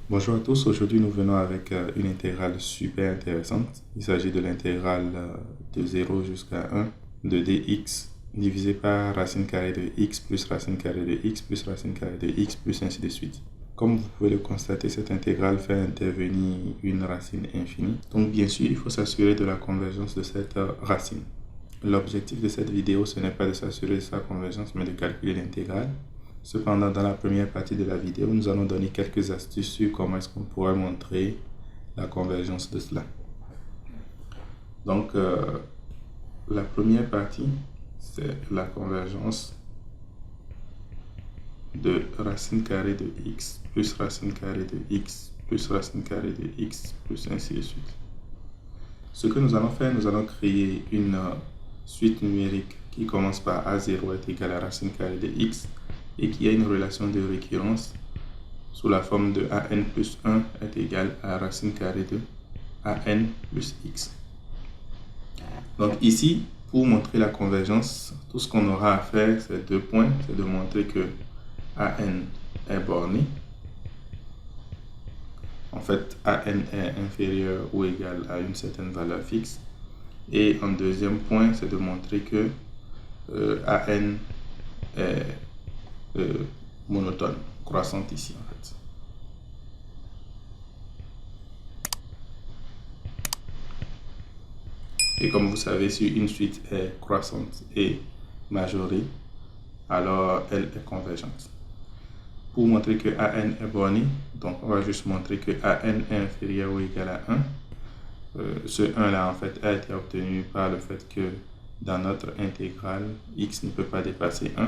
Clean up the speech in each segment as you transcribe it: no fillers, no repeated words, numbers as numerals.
Bonjour à tous, aujourd'hui nous venons avec une intégrale super intéressante. Il s'agit de l'intégrale de 0 jusqu'à 1 de dx divisé par racine carrée de x plus racine carrée de x plus racine carrée de x plus ainsi de suite. Comme vous pouvez le constater, cette intégrale fait intervenir une racine infinie. Donc bien sûr, il faut s'assurer de la convergence de cette racine. L'objectif de cette vidéo, ce n'est pas de s'assurer de sa convergence, mais de calculer l'intégrale. Cependant, dans la première partie de la vidéo, nous allons donner quelques astuces sur comment est-ce qu'on pourrait montrer la convergence de cela. Donc, la première partie, c'est la convergence de racine carrée de x plus racine carrée de x plus racine carrée de x plus ainsi de suite. Ce que nous allons faire, nous allons créer une suite numérique qui commence par a0 est égal à racine carrée de x et qui a une relation de récurrence sous la forme de an plus 1 est égal à racine carrée de an plus x. Donc ici, pour montrer la convergence, tout ce qu'on aura à faire, c'est deux points, c'est de montrer que an est borné. En fait, an est inférieur ou égal à une certaine valeur fixe. Et en deuxième point, c'est de montrer que an est monotone, croissante ici en fait. Et comme vous savez, si une suite est croissante et majorée, alors elle est convergente. Pour montrer que an est borné, donc on va juste montrer que an est inférieur ou égal à 1. Ce 1 là en fait a été obtenu par le fait que dans notre intégrale, x ne peut pas dépasser 1.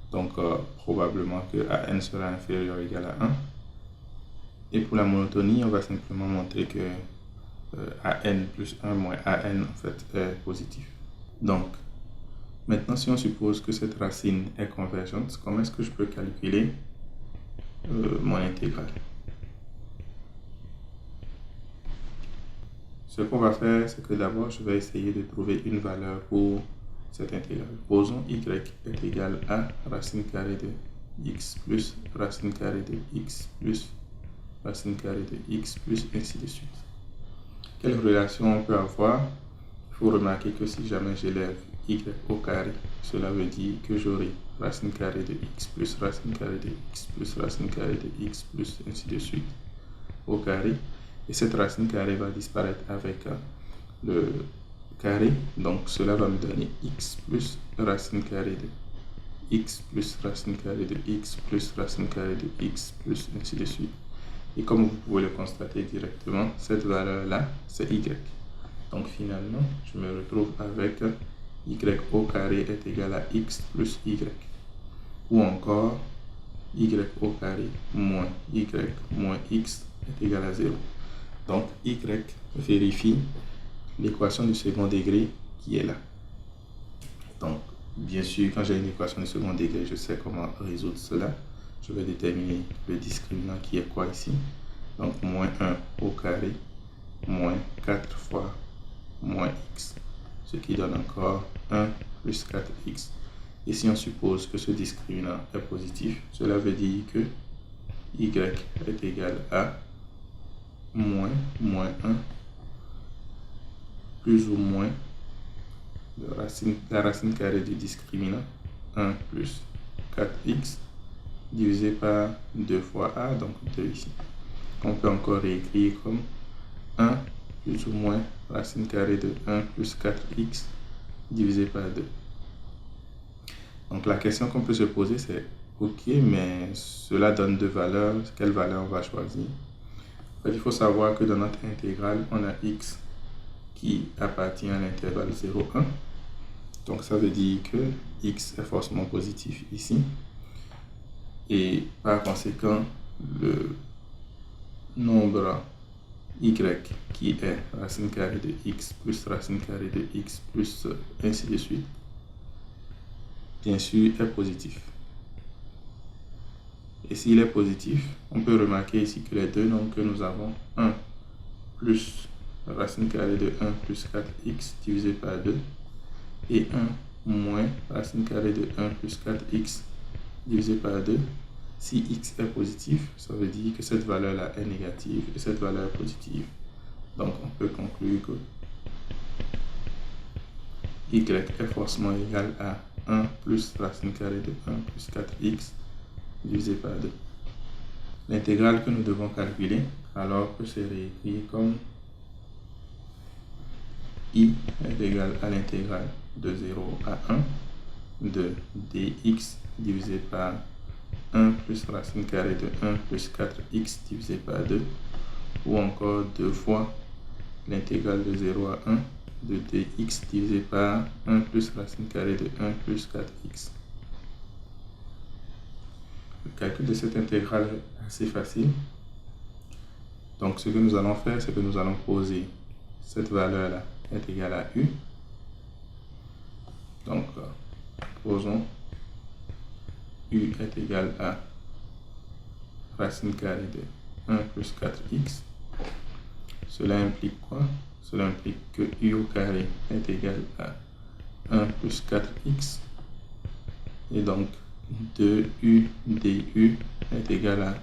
Donc probablement que an sera inférieur ou égal à 1. Et pour la monotonie, on va simplement montrer que an plus 1 moins an en fait est positif. Donc, maintenant si on suppose que cette racine est convergente, comment est-ce que je peux calculer mon intégrale? Ce qu'on va faire, c'est que d'abord je vais essayer de trouver une valeur pour cette intégrale. Posons y est égal à racine carrée de x plus racine carrée de x plus racine carrée de x plus ainsi de suite. Quelle relation on peut avoir? Il faut remarquer que si jamais j'élève y au carré, cela veut dire que j'aurai racine carrée de x plus racine carrée de x plus racine carrée de x plus ainsi de suite au carré. Et cette racine carrée va disparaître avec le carré. Donc cela va me donner x plus racine carrée de x plus racine carrée de x plus racine carrée de x plus ainsi de suite. Et comme vous pouvez le constater directement, cette valeur-là, c'est y. Donc finalement, je me retrouve avec y au carré est égal à x plus y. Ou encore, y au carré moins y moins x est égal à 0. Donc y vérifie l'équation du second degré qui est là. Donc, bien sûr, quand j'ai une équation du second degré, je sais comment résoudre cela. Je vais déterminer le discriminant qui est quoi ici. Donc, moins 1 au carré, moins 4 fois moins x, ce qui donne encore 1 plus 4x. Et si on suppose que ce discriminant est positif, cela veut dire que y est égal à moins 1 plus ou moins la racine carrée du discriminant 1 plus 4x divisé par 2 fois a, donc 2 ici. On peut encore réécrire comme 1 plus ou moins racine carrée de 1 plus 4x divisé par 2. Donc la question qu'on peut se poser c'est ok, mais cela donne deux valeurs, quelle valeur on va choisir? En fait, il faut savoir que dans notre intégrale, on a x qui appartient à l'intervalle 0,1. Donc ça veut dire que x est forcément positif ici. Et par conséquent, le nombre y qui est racine carrée de x plus racine carrée de x plus ainsi de suite, bien sûr, est positif. Et s'il est positif, on peut remarquer ici que les deux nombres que nous avons, 1 plus racine carrée de 1 plus 4x divisé par 2 et 1 moins racine carrée de 1 plus 4x divisé par 2, Si x est positif, ça veut dire que cette valeur-là est négative et cette valeur est positive. Donc, on peut conclure que y est forcément égal à 1 plus racine carrée de 1 plus 4x divisé par 2. L'intégrale que nous devons calculer, alors peut se réécrire comme I est égal à l'intégrale de 0 à 1 de dx divisé par 1 plus racine carrée de 1 plus 4x divisé par 2, ou encore 2 fois l'intégrale de 0 à 1 de dx divisé par 1 plus racine carrée de 1 plus 4x. Le calcul de cette intégrale est assez facile. Donc ce que nous allons faire, c'est que nous allons poser cette valeur-là est égale à u. Donc posons u est égal à racine carrée de 1 plus 4x. Cela implique quoi? Cela implique que u au carré est égal à 1 plus 4x. Et donc 2u du est égal à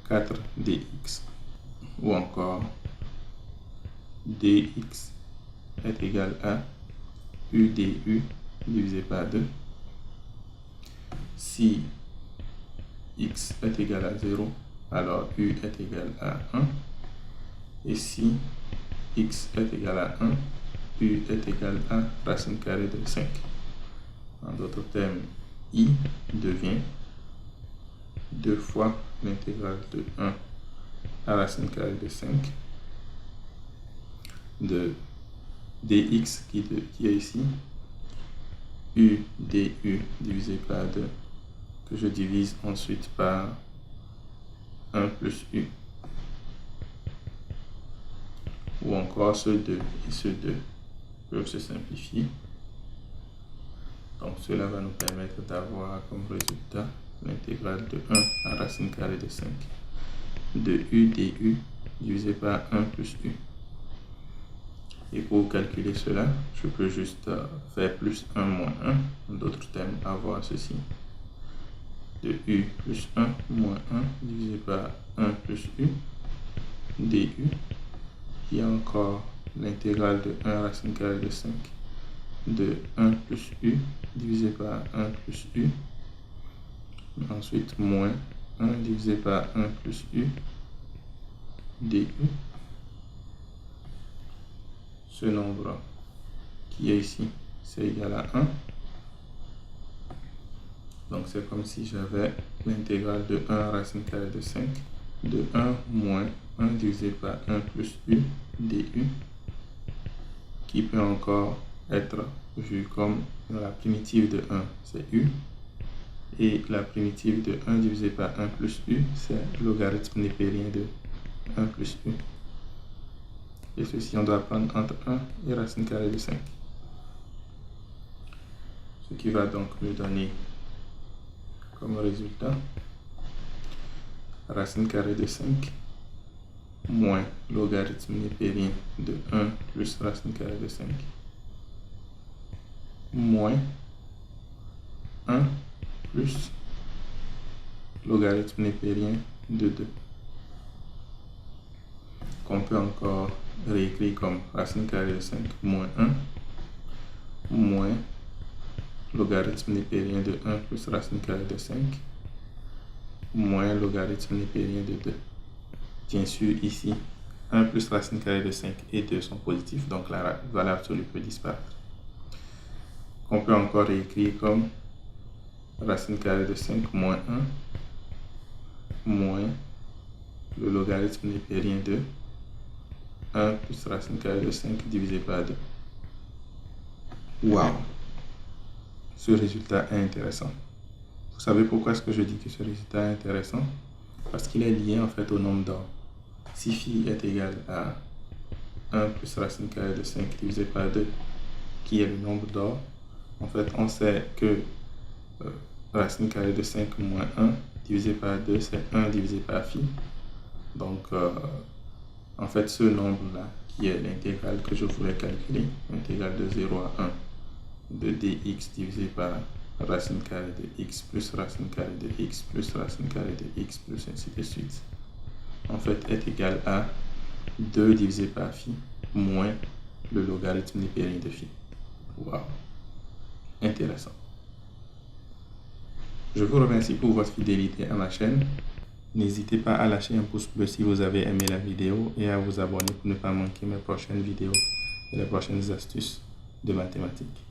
4 dx. Ou encore dx est égal à u du divisé par 2. Si x est égal à 0, alors u est égal à 1. Et si x est égal à 1, u est égal à racine carrée de 5. En d'autres termes, I devient 2 fois l'intégrale de 1 à racine carrée de 5 de dx qui est ici, u du divisé par 2, que je divise ensuite par 1 plus u. Ou encore ce 2 et ce 2 peuvent se simplifier. Donc cela va nous permettre d'avoir comme résultat l'intégrale de 1 à racine carrée de 5 de u du divisé par 1 plus u. Et pour calculer cela, je peux juste faire plus 1 moins 1. En d'autres termes, avoir ceci. De u plus 1 moins 1 divisé par 1 plus u du. Il y a encore l'intégrale de 1 racine carrée de 5 de 1 plus u divisé par 1 plus u. Ensuite, moins 1 divisé par 1 plus u du. Ce nombre qui est ici, c'est égal à 1. Donc, c'est comme si j'avais l'intégrale de 1 racine carrée de 5 de 1 moins 1 divisé par 1 plus u du, qui peut encore être vu comme la primitive de 1, c'est u, et la primitive de 1 divisé par 1 plus u, c'est le logarithme népérien de 1 plus u. Et ceci, on doit prendre entre 1 et racine carrée de 5. Ce qui va donc me donner comme résultat racine carrée de 5 moins logarithme népérien de 1 plus racine carrée de 5 moins 1 plus logarithme népérien de 2, qu'on peut encore réécrire comme racine carrée de 5 moins 1 moins logarithme népérien de 1 plus racine carrée de 5 moins logarithme népérien de 2. Bien sûr, ici, 1 plus racine carrée de 5 et 2 sont positifs, donc la valeur absolue peut disparaître. On peut encore réécrire comme racine carrée de 5 moins 1 moins le logarithme népérien de 1 plus racine carrée de 5 divisé par 2. Waouh! Ce résultat est intéressant. Vous savez pourquoi est-ce que je dis que ce résultat est intéressant? Parce qu'il est lié en fait au nombre d'or. Si phi est égal à 1 plus racine carrée de 5 divisé par 2, qui est le nombre d'or, en fait on sait que racine carrée de 5 moins 1 divisé par 2, c'est 1 divisé par phi. Donc en fait ce nombre-là, qui est l'intégrale que je voulais calculer, l'intégrale de 0 à 1 de dx divisé par racine carrée de x plus racine carrée de x plus racine carrée de x plus ainsi de suite, en fait, est égal à 2 divisé par phi moins le logarithme népérien de phi. Wow! Intéressant. Je vous remercie pour votre fidélité à ma chaîne. N'hésitez pas à lâcher un pouce bleu si vous avez aimé la vidéo et à vous abonner pour ne pas manquer mes prochaines vidéos et les prochaines astuces de mathématiques.